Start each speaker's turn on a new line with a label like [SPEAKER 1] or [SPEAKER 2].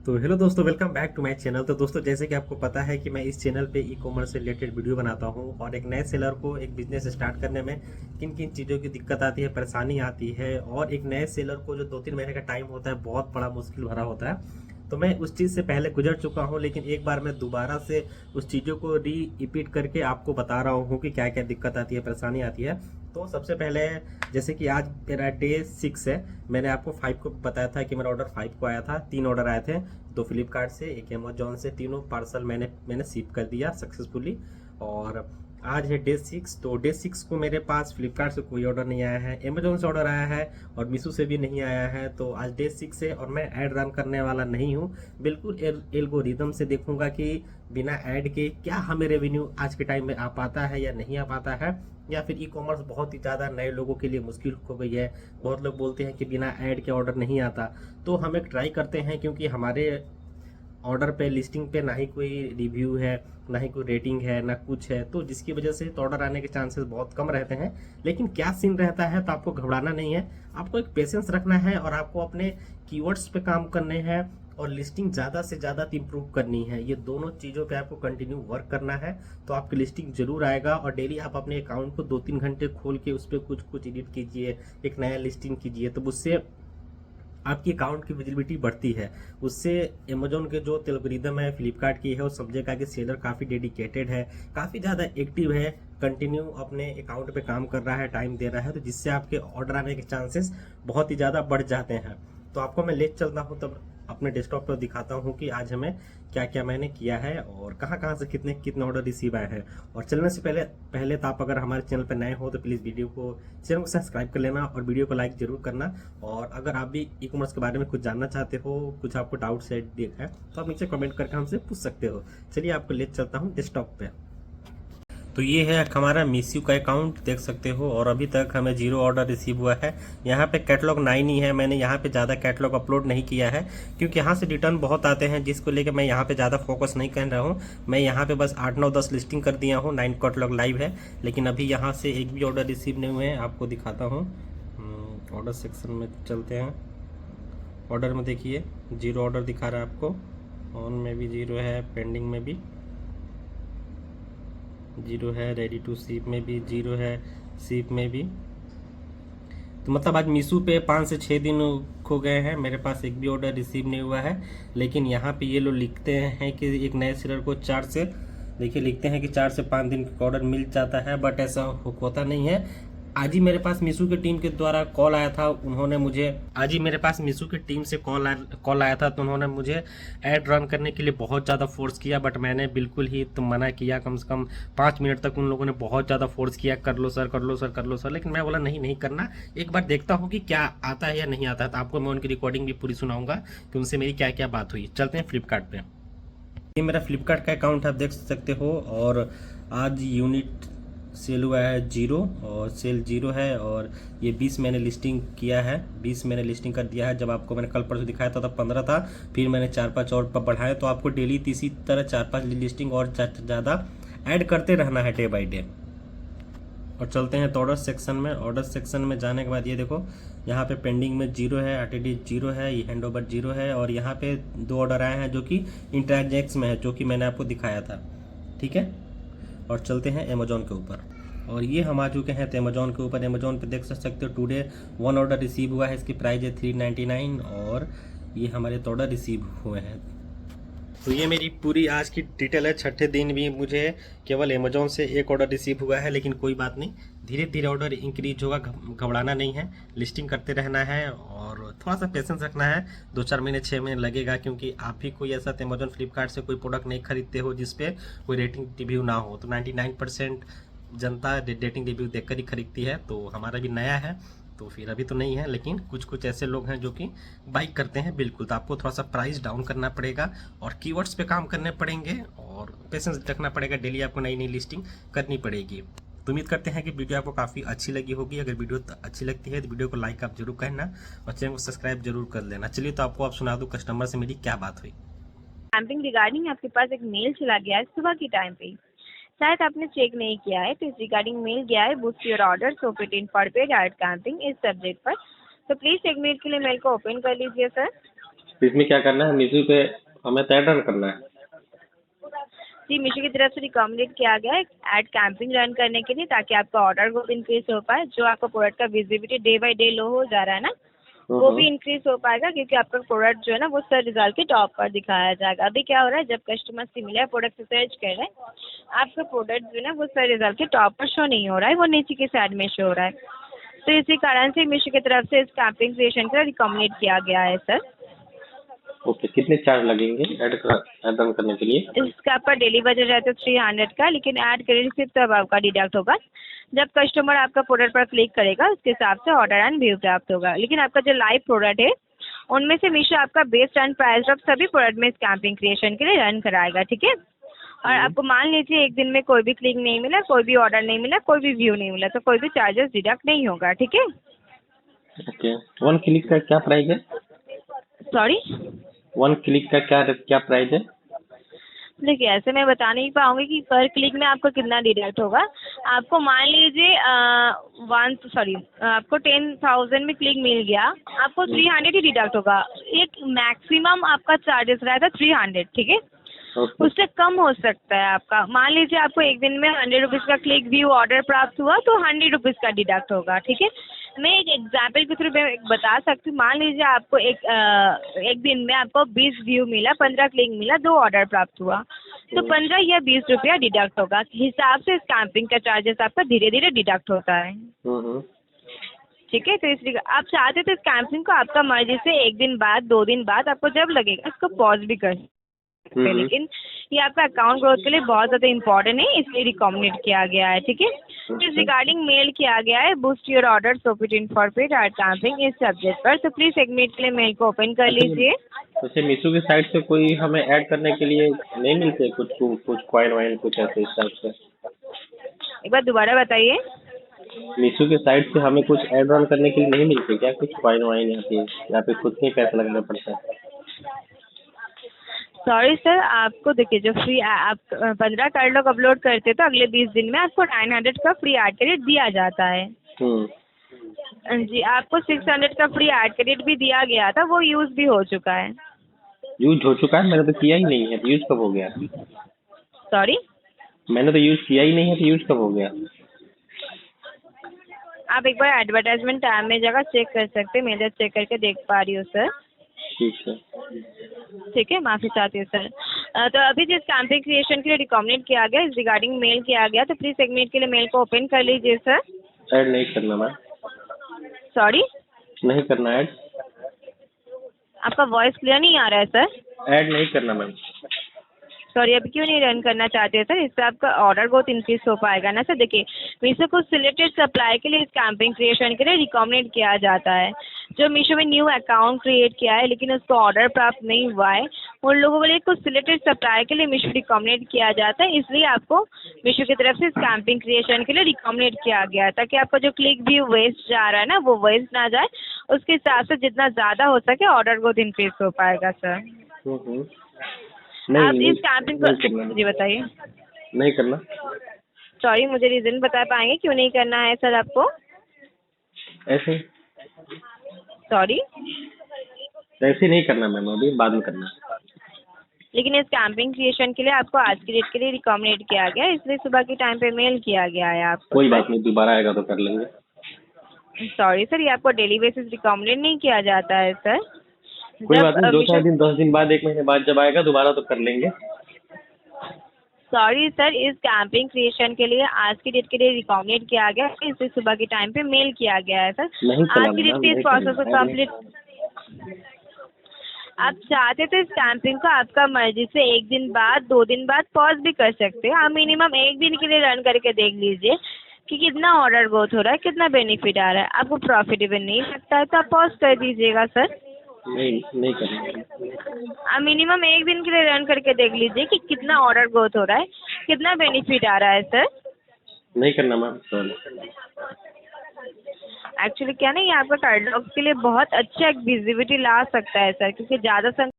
[SPEAKER 1] तो हेलो दोस्तों, welcome back to my channel. तो दोस्तों, जैसे कि आपको पता है कि मैं इस चैनल पे ई कॉमर्स से रिलेटेड वीडियो बनाता हूं और एक नए सेलर को एक बिजनेस स्टार्ट करने में किन किन चीज़ों की दिक्कत आती है, परेशानी आती है, और एक नए सेलर को जो 2-3 महीने का टाइम होता है बहुत बड़ा मुश्किल भरा होता है। तो मैं उस चीज़ से पहले गुजर चुका हूं, लेकिन एक बार मैं दोबारा से उस चीज़ों को रिपीट करके आपको बता रहा हूँ कि क्या क्या दिक्कत आती है, परेशानी आती है। तो सबसे पहले, जैसे कि आज मेरा डे 6 है। मैंने आपको 5 को बताया था कि मेरा ऑर्डर 5 को आया था। 3 ऑर्डर आए थे, 2 फ्लिपकार्ट से, एक अमेजोन से। तीनों पार्सल मैंने शिप कर दिया सक्सेसफुली। और आज है डे 6। तो डे 6 को मेरे पास फ्लिपकार्ट से कोई ऑर्डर नहीं आया है, अमेजोन से ऑर्डर आया है और मीशो से भी नहीं आया है। तो आज डे 6 है और मैं ऐड रन करने वाला नहीं हूँ। बिल्कुल एल्गोरिदम से देखूंगा कि बिना ऐड के क्या हमें रेवेन्यू आज के टाइम में आ पाता है या नहीं आ पाता है, या फिर ई कॉमर्स बहुत ही ज़्यादा नए लोगों के लिए मुश्किल हो गई है। बहुत लोग बोलते हैं कि बिना ऐड के ऑर्डर नहीं आता। तो हम एक ट्राई करते हैं, क्योंकि हमारे ऑर्डर पे, लिस्टिंग पे ना ही कोई रिव्यू है, ना ही कोई रेटिंग है, ना कुछ है, तो जिसकी वजह से तो ऑर्डर आने के चांसेस बहुत कम रहते हैं। लेकिन क्या सीन रहता है, तो आपको घबराना नहीं है। आपको एक पेशेंस रखना है और आपको अपने कीवर्ड्स पे काम करने हैं और लिस्टिंग ज़्यादा से ज़्यादा इंप्रूव करनी है। ये दोनों चीज़ों पे आपको कंटिन्यू वर्क करना है, तो आपकी लिस्टिंग जरूर आएगा। और डेली आप अपने अकाउंट को 2-3 घंटे खोल के उस पर कुछ कुछ एडिट कीजिए, एक नया लिस्टिंग कीजिए, तो उससे आपकी अकाउंट की विजिबिलिटी बढ़ती है। उससे अमेजोन के जो एल्गोरिदम है, फ्लिपकार्ट की है, वो समझेगा कि सेलर काफ़ी डेडिकेटेड है, काफ़ी ज़्यादा एक्टिव है, कंटिन्यू अपने अकाउंट पे काम कर रहा है, टाइम दे रहा है, तो जिससे आपके ऑर्डर आने के चांसेस बहुत ही ज़्यादा बढ़ जाते हैं। तो आपको मैं ले चलता हूँ, तब अपने डेस्कटॉप पर दिखाता हूँ कि आज हमें क्या क्या मैंने किया है और कहाँ कहाँ से कितने कितने ऑर्डर रिसीव आए हैं। और चलने से पहले पहले तो आप अगर हमारे चैनल पर नए हो तो प्लीज़ चैनल को सब्सक्राइब कर लेना और वीडियो को लाइक जरूर करना। और अगर आप भी ई कॉमर्स के बारे में कुछ जानना चाहते हो, कुछ आपको डाउट है, तो आप नीचे कमेंट करके हमसे पूछ सकते हो। चलिए आपको ले चलता हूँ डेस्कटॉप पे। तो ये है हमारा मीशो का अकाउंट, देख सकते हो, और अभी तक हमें 0 ऑर्डर रिसीव हुआ है। यहाँ पे कैटलॉग 9 ही है। मैंने यहाँ पे ज़्यादा कैटलॉग अपलोड नहीं किया है, क्योंकि यहाँ से रिटर्न बहुत आते हैं, जिसको लेकर मैं यहाँ पे ज़्यादा फोकस नहीं कर रहा हूँ। मैं यहाँ पे बस 8-9-10 लिस्टिंग कर दिया हूँ, 9 कैटलॉग लाइव है, लेकिन अभी यहाँ से एक भी ऑर्डर रिसीव नहीं हुए हैं। आपको दिखाता हूँ, ऑर्डर सेक्शन में चलते हैं। ऑर्डर में देखिए 0 ऑर्डर दिखा रहा है आपको, ऑन में भी 0 है, पेंडिंग में भी 0 है, रेडी टू शिप में भी 0 है, शिप में भी। तो मतलब आज मीशो पे 5 से 6 दिन हो गए हैं, मेरे पास एक भी ऑर्डर रिसीव नहीं हुआ है। लेकिन यहाँ पे ये लोग लिखते हैं कि एक नए सेलर को 4 से, देखिए लिखते हैं कि 4 से 5 दिन का ऑर्डर मिल जाता है, बट ऐसा होता नहीं है। आज ही मेरे पास मीशो की टीम के द्वारा कॉल आया था, उन्होंने मुझे आज ही मेरे पास मीशो की टीम से कॉल आया था, तो उन्होंने मुझे ऐड रन करने के लिए बहुत ज़्यादा फोर्स किया, बट मैंने बिल्कुल ही तो मना किया। कम से कम 5 मिनट तक उन लोगों ने बहुत ज़्यादा फोर्स किया, कर लो सर, कर लो सर, कर लो सर, लेकिन मैं बोला नहीं, नहीं करना। एक बार देखता हूँ कि क्या आता है या नहीं आता है, तो आपको मैं उनकी रिकॉर्डिंग भी पूरी सुनाऊंगा कि उनसे मेरी क्या क्या बात हुई। चलते हैं फ्लिपकार्ट पे। ये मेरा फ्लिपकार्ट का अकाउंट आप देख सकते हो, और आज यूनिट सेल हुआ है 0, और सेल 0 है। और ये 20 मैंने लिस्टिंग किया है, 20 मैंने लिस्टिंग कर दिया है। जब आपको मैंने कल परसों दिखाया था तब 15 था, फिर मैंने 4-5 और बढ़ाया। तो आपको डेली इसी तरह 4-5 लिस्टिंग और ज़्यादा ऐड करते रहना है डे बाई डे। और चलते हैं तो ऑर्डर सेक्शन में। ऑर्डर सेक्शन में जाने के बाद ये देखो, यहाँ पे पेंडिंग में 0 है, आरटीडी 0 है, ये हैंड ओवर 0 है, और यहाँ पे 2 ऑर्डर आए हैं जो कि इंटरजेक्स में है, जो कि मैंने आपको दिखाया था। ठीक है, और चलते हैं अमेजोन के ऊपर। और ये हम आ चुके हैं तो अमेजोन के ऊपर। अमेजोन पे देख सकते हो टुडे 1 ऑर्डर रिसीव हुआ है, इसकी प्राइस है 399, और ये हमारे तो ऑर्डर रिसीव हुए हैं। तो ये मेरी पूरी आज की डिटेल है। छठे दिन भी मुझे केवल अमेजोन से एक ऑर्डर रिसीव हुआ है, लेकिन कोई बात नहीं, धीरे धीरे ऑर्डर इंक्रीज होगा, घबराना नहीं है, लिस्टिंग करते रहना है और थोड़ा सा पेशेंस रखना है। 2-4 महीने 6 महीने लगेगा, क्योंकि आप भी कोई ऐसा अमेजोन फ्लिपकार्ट से कोई प्रोडक्ट नहीं खरीदते हो जिसपे कोई रेटिंग रिव्यू ना हो। तो 99% जनता रेटिंग रिव्यू देखकर ही खरीदती है, तो हमारा भी नया है, तो फिर अभी तो नहीं है, लेकिन कुछ कुछ ऐसे लोग हैं जो कि बाइक करते हैं। बिल्कुल, तो आपको थोड़ा सा प्राइस डाउन करना पड़ेगा और कीवर्ड्स पे काम करने पड़ेंगे और पेशेंस रखना पड़ेगा। डेली आपको नई नई लिस्टिंग करनी पड़ेगी। तो उम्मीद करते हैं कि वीडियो आपको काफ़ी अच्छी लगी होगी। अगर वीडियो अच्छी लगती है तो वीडियो को लाइक आप जरूर करना और चैनल को सब्सक्राइब जरूर कर लेना। चलिए, तो आपको आप सुना दूँ कस्टमर से मेरी क्या बात हुई।
[SPEAKER 2] कैंपिंग रिगार्डिंग आपके पास एक मेल चला गया है सुबह के टाइम पे, शायद आपने चेक नहीं किया है, तो इस रिगार्डिंग मेल गया है, boost your order so fit in for paid ad camping इस सब्जेक्ट पर। तो प्लीज 1 मिनट के लिए मेल को ओपन कर लीजिए सर।
[SPEAKER 3] तो इसमें क्या करना है, मीशो पे हमें तो ऐड रन करना है।
[SPEAKER 2] जी, मीशो की तरफ से रिकमेंडेड किया गया है एड कैंपिंग रन करने के लिए, ताकि आपका ऑर्डर ग्रोथ इंक्रीज हो पाए। जो आपका प्रोडक्ट का विजिबिलिटी डे बाई डे लो हो जा रहा है ना, वो भी इंक्रीज हो पाएगा, क्योंकि आपका प्रोडक्ट जो है ना वो सर्च रिजल्ट के टॉप पर दिखाया जाएगा। अभी क्या हो रहा है, जब कस्टमर सिमिलर प्रोडक्ट से सर्च कर रहे हैं, आपका प्रोडक्ट जो है ना वो सर्च रिजल्ट के टॉप पर शो नहीं हो रहा है, वो नीचे की साइड में शो हो रहा है। तो इसी कारण से मीशो की तरफ से इस कैंपिंग क्रिएशन का रिकमेंडेड किया गया है सर।
[SPEAKER 3] ओके, कितने चार्ज लगेंगे ऐड रन करने के लिए?
[SPEAKER 2] इसका आपका डेली बजट रहता है 300 का, लेकिन ऐड क्रेडिट सिर्फ तब आपका डिडक्ट होगा जब कस्टमर आपका प्रोडक्ट पर क्लिक करेगा, उसके हिसाब से ऑर्डर एंड व्यू प्राप्त होगा। लेकिन आपका जो लाइव प्रोडक्ट है उनमें से मीशो आपका बेस्ट एंड प्राइस ऑफ सभी प्रोडक्ट में इस कैंपिंग क्रिएशन के लिए रन कराएगा, ठीक है। और आपको मान लीजिए एक दिन में कोई भी क्लिक नहीं मिला, कोई भी ऑर्डर नहीं मिला, कोई भी व्यू नहीं मिला, तो कोई भी चार्जेस डिडक्ट नहीं होगा, ठीक है।
[SPEAKER 3] ओके, 1 क्लिक का क्या प्राइस है?
[SPEAKER 2] सॉरी,
[SPEAKER 3] 1 क्लिक का क्या प्राइस है?
[SPEAKER 2] देखिए ऐसे मैं बता नहीं पाऊंगी कि पर क्लिक में आपको कितना डिडक्ट होगा। आपको मान लीजिए आपको 10,000 में क्लिक मिल गया, आपको 300 ही डिडक्ट होगा। एक मैक्सिमम आपका चार्जेस रहेगा 300, ठीक है।
[SPEAKER 3] ओके,
[SPEAKER 2] उससे कम हो सकता है आपका। मान लीजिए आपको एक दिन में 100 रुपीज़ का क्लिक व्यू ऑर्डर प्राप्त हुआ, तो 100 रुपीज़ का डिडक्ट होगा, ठीक है। मैं एक एग्जाम्पल के थ्रू बता सकती हूँ। मान लीजिए आपको एक दिन में आपको 20 व्यू मिला, 15 क्लिक मिला, 2 ऑर्डर प्राप्त हुआ, तो 15 या 20 रुपया डिडक्ट होगा। हिसाब से इस कैंपिंग का चार्जेस आपका धीरे धीरे डिडक्ट होता है, ठीक है। तो इसलिए आप चाहते तो इस कैंपिंग को आपका मर्जी से एक दिन बाद, 2 दिन बाद, आपको जब लगेगा इसको पॉज भी कर सकते हैं। लेकिन ये आपका अकाउंट ग्रोथ के लिए बहुत ज़्यादा इंपॉर्टेंट है, इसलिए रिकमेंडेड किया गया है, ठीक है। इस रिगार्डिंग मेल किया गया है, boost your order so it in for paid ad camping इस सब्जेक्ट पर। तो प्लीज 1 मिनट के लिए मेल को ओपन कर लीजिए।
[SPEAKER 3] वैसे मीशो की साइट से कोई हमें ऐड करने के लिए नहीं मिलते कुछ कॉइन वाइन कुछ ऐसे इस टाइप से?
[SPEAKER 2] एक बार दोबारा बताइए।
[SPEAKER 3] मीशो की साइट से हमें कुछ ऐड ऑन करने के लिए नहीं मिलते क्या, कुछ कॉइन वाइन या फिर खुद से ही पैसा लगाना पड़ता है?
[SPEAKER 2] सॉरी सर, आपको देखिए जो फ्री आप 15 कार्ड लोग अपलोड करते हैं, तो अगले 20 दिन में आपको 900 का फ्री एड क्रेडिट दिया जाता है। जी, आपको 600 का फ्री एड क्रेडिट भी दिया गया था, वो यूज़ भी हो चुका है।
[SPEAKER 3] यूज हो चुका है? मैंने तो किया ही नहीं है, तो यूज कब हो गया?
[SPEAKER 2] सॉरी,
[SPEAKER 3] मैंने तो यूज किया ही नहीं है, तो यूज कब हो गया?
[SPEAKER 2] आप एक बार एडवर्टाइजमेंट टैब में जगह चेक कर सकते हैं। मैं इधर चेक करके देख पा रही हूँ सर,
[SPEAKER 3] ठीक है।
[SPEAKER 2] ठीक है, माफ़ी चाहती हूँ सर। तो अभी जिस कैंपिंग क्रिएशन के लिए रिकमेंडेड किया गया, इस रिगार्डिंग मेल किया गया, तो प्लीज़ 1 मिनट के लिए मेल को ओपन कर लीजिए सर।
[SPEAKER 3] ऐड नहीं करना मैम,
[SPEAKER 2] सॉरी,
[SPEAKER 3] नहीं करना ऐड,
[SPEAKER 2] आपका वॉइस क्लियर नहीं आ रहा है सर।
[SPEAKER 3] ऐड नहीं करना मैम।
[SPEAKER 2] सॉरी, अभी क्यों नहीं रन करना चाहते हैं सर? इससे आपका ऑर्डर बहुत इंक्रीज हो पाएगा ना सर। देखिए, मीशो को सिलेक्टेड सप्लाई के लिए इस कैंपिंग क्रिएशन के लिए रिकमेंड किया जाता है। जो मीशो में न्यू अकाउंट क्रिएट किया है लेकिन उसको ऑर्डर प्राप्त नहीं हुआ है, उन लोगों के लिए कुछ सिलेक्टेड सप्लाई के लिए मीशो रिकमेंड किया जाता है। इसलिए आपको मीशो की तरफ से इस कैंपिंग क्रिएशन के लिए रिकमेंड किया गया है, ताकि आपका जो क्लिक व्यू वेस्ट जा रहा है ना, वो वेस्ट ना जाए। उसके हिसाब से जितना ज़्यादा हो सके ऑर्डर बहुत इंक्रीज हो पाएगा सर। आप इस कैंपिंग को जी बताइए।
[SPEAKER 3] नहीं करना।
[SPEAKER 2] सॉरी, मुझे रीज़न बता पाएंगे क्यों नहीं करना है सर आपको?
[SPEAKER 3] ऐसे
[SPEAKER 2] सॉरी,
[SPEAKER 3] ऐसे नहीं करना मैम, अभी बाद में करना।
[SPEAKER 2] लेकिन इस कैंपिंग क्रिएशन के लिए आपको आज की डेट के लिए रिकमेंड किया गया है, इसलिए सुबह के टाइम पे मेल किया गया है आपको।
[SPEAKER 3] कोई बात नहीं, दोबारा आएगा तो कर लेंगे।
[SPEAKER 2] सॉरी सर, ये आपको डेली बेसिस रिकमेंड नहीं किया जाता है सर।
[SPEAKER 3] कोई बात नहीं, 2-4 दिन 10 दिन बाद 1 महीने बाद जब आएगा दोबारा तो कर लेंगे।
[SPEAKER 2] सॉरी सर, इस कैंपिंग क्रिएशन के लिए आज की डेट के लिए रिकमेंड किया गया है, इसलिए सुबह के टाइम पे मेल किया गया है सर। आज की डेट पे इस प्रोसेस को कंप्लीट आप चाहते तो इस कैंपिंग को आपका मर्जी से 1 दिन बाद, 2 दिन बाद पॉज भी कर सकते हैं। आप मिनिमम 1 दिन के लिए रन करके देख लीजिए कि कितना ऑर्डर ग्रोथ हो रहा है, कितना बेनिफिट आ रहा है। आपको प्रॉफिटेबल नहीं लगता है तो आप पॉज कर दीजिएगा सर।
[SPEAKER 3] नहीं करना।
[SPEAKER 2] आप मिनिमम 1 दिन के लिए रन करके देख लीजिए कि कितना ऑर्डर ग्रोथ हो रहा है, कितना बेनिफिट आ रहा है सर।
[SPEAKER 3] नहीं करना मैम, सॉरी।
[SPEAKER 2] एक्चुअली क्या नहीं, आपका कैटलॉग के लिए बहुत अच्छा एक विजिबिलिटी ला सकता है सर, क्योंकि ज़्यादा